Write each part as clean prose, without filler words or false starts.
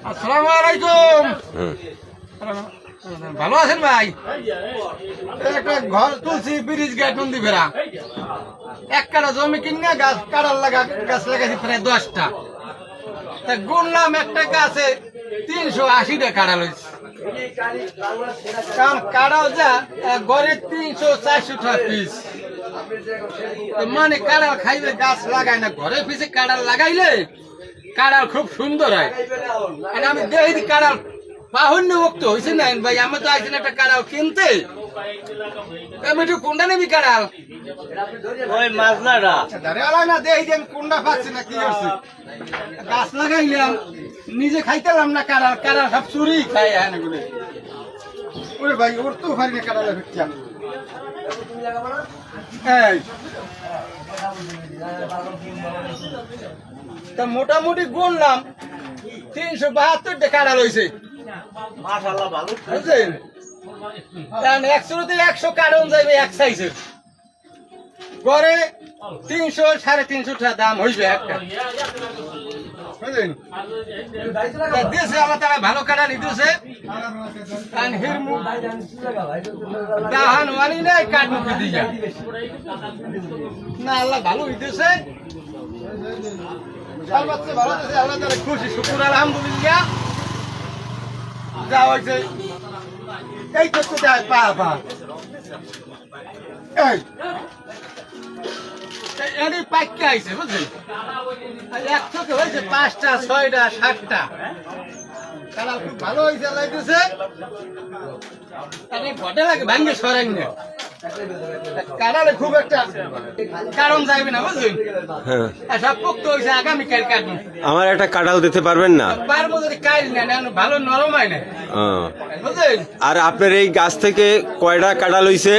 আসসালামু আলাইকুম। ভালো আছেন ভাই? একটা ঘর তুলছি ব্রিজ গেট নন্দী ফেরা, এক কাটা জমি কিনে গাছ কাটার লাগা গাছ লাগাইছি প্রায় 10টা। তা গুনলাম একটা গাছে 380টা কাটা লইছে। কারণ কাটাও যা গড়ে 300-400 টাকা পিস। মানে কাড়াল খাইবে গাছ লাগায় না, ঘরে পিছে কাড়াল লাগাইলে কাড়াল খুব সুন্দর হয়। আমি দেখি কাড়াল বাহুন্য মুক্ত হয়েছে না ভাই, আমি তো আইসি একটা কাড়াল কিনতে। আমি একটু কোনটা নেবি কাড়াল? ওই মাজনাটা ধরে আলাই না, দেখি আমি কোনটা পাচ্ছি না কি করছি। গাছ লাগাইলাম, নিজে খাইতেলাম না কাড়াল, কাড়াল সব চুরি খাই এগুলো। ওরে ভাই ওর তো পারি না কাড়াল ফিরতাম। তা মোটামুটি গুনলাম 372টা কাড়াল হয়েছে। মাশাআল্লাহ ভালো বুঝলেন? 100 কার্টন যাইবে এক সাইজের, গড়ে 300-350 টাকা দাম হইবে একটা। বুঝলেন? দিয়েছে আল্লাহ তারা ভালো কাড়ালি দিয়েছে। দাহান মানি নাই কাঠ মুখে দিয়ে না, আল্লাহ ভালো দিতেছে। ভালো দিয়েছে আল্লাহ তারা, খুশি শুকুর আলহামদুলিল্লাহ। যা হয়েছে এই করতে যায় পা পা এই পাইকে আইছে বুঝলি, এক থেকে হয়েছে 5টা 6টা 7টা কালার খুব ভালো হয়েছে লাগতেছে। ঘটে লাগে ভাঙ্গে সরাই না কাটালে খুব একটা কারণ যাইবে না বুঝলেন। সব পোক্ত হয়েছে, আগামীকাল কাটবো। আমার একটা কাঁঠাল দিতে পারবেন না? পারবো যদি কাজ না, ভালো নরম হয় না বুঝলেন। আর আপনার এই গাছ থেকে কয়টা কাঁঠাল হইছে?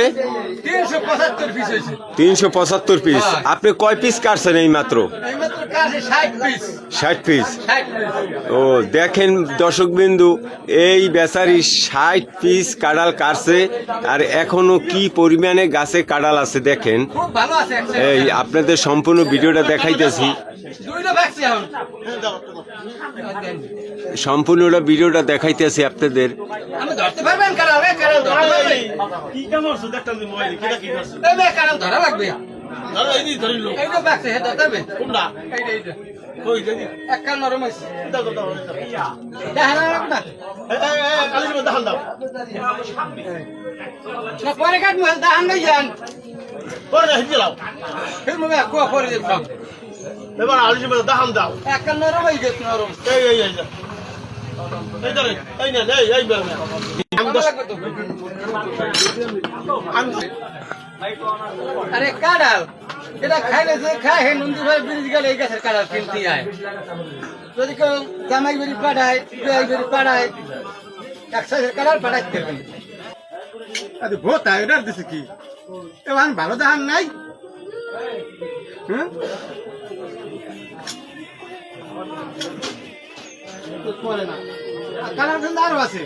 375 পিস হয়েছে। 375 পিস। আপনি কয় পিস কাটছেন এই মাত্র? এইমাত্র কাছে 60 পিস। 60 পিস? 60 পিস। ও দেখেন দর্শক বিন্দু, এই বেচারি 60 পিস কাঁঠাল কাটছে, আর এখনো কি পরিমাণে গাছে কাঁঠাল আছে দেখেন। খুব ভালো আছে। এই আপনাদের সম্পূর্ণ ভিডিওটা দেখাইতেছি, দুইটা ভাগছি এখন। সম্পূর্ণটা ভিডিওটা দেখাইতেছি আপনাদের। আমি ধরতে পারবেন কারাল? কারাল ধরা লাগবে। কি কাম করছ দেখতাম যে মোবাইলে কিটা কি করছ এই বে কারাল ধরা লাগবে। ধরো এই দি ধরিল এইটা ভাগছে হে ধরতে হবে। কোনটা এইটা কই দেখি এক কাল নরম হইছে। দাও দাও দাও দেখা লাগবে না। এই কালির মধ্যে হাল দাও না পরে কাটমু, দাহান নাই যান। পরে না হিজে লাও ফির মে কো করে দেব সব। এবার আলির মধ্যে দাহান দাও এক কাল নরম হই গেছে, নরম। এই ধরে এই না এই বের না আরে কাঁড়াল এটা খাইলে যে খায় হে নন্দী ভাই ব্রিজ গেলে এই গাছের কাঁড়াল কিনতে আয়। যদি কেউ জামাই বেরি পাঠায়, বিয়াই বেরি পাঠায়, এক সাইজের কাঁড়াল পাঠাইতে দেবেন। আরে ভোতা এটা দিছে কি এবার ভালো দাহান নাই। পরে না কাঁড়াল কিন্তু আরো আছে।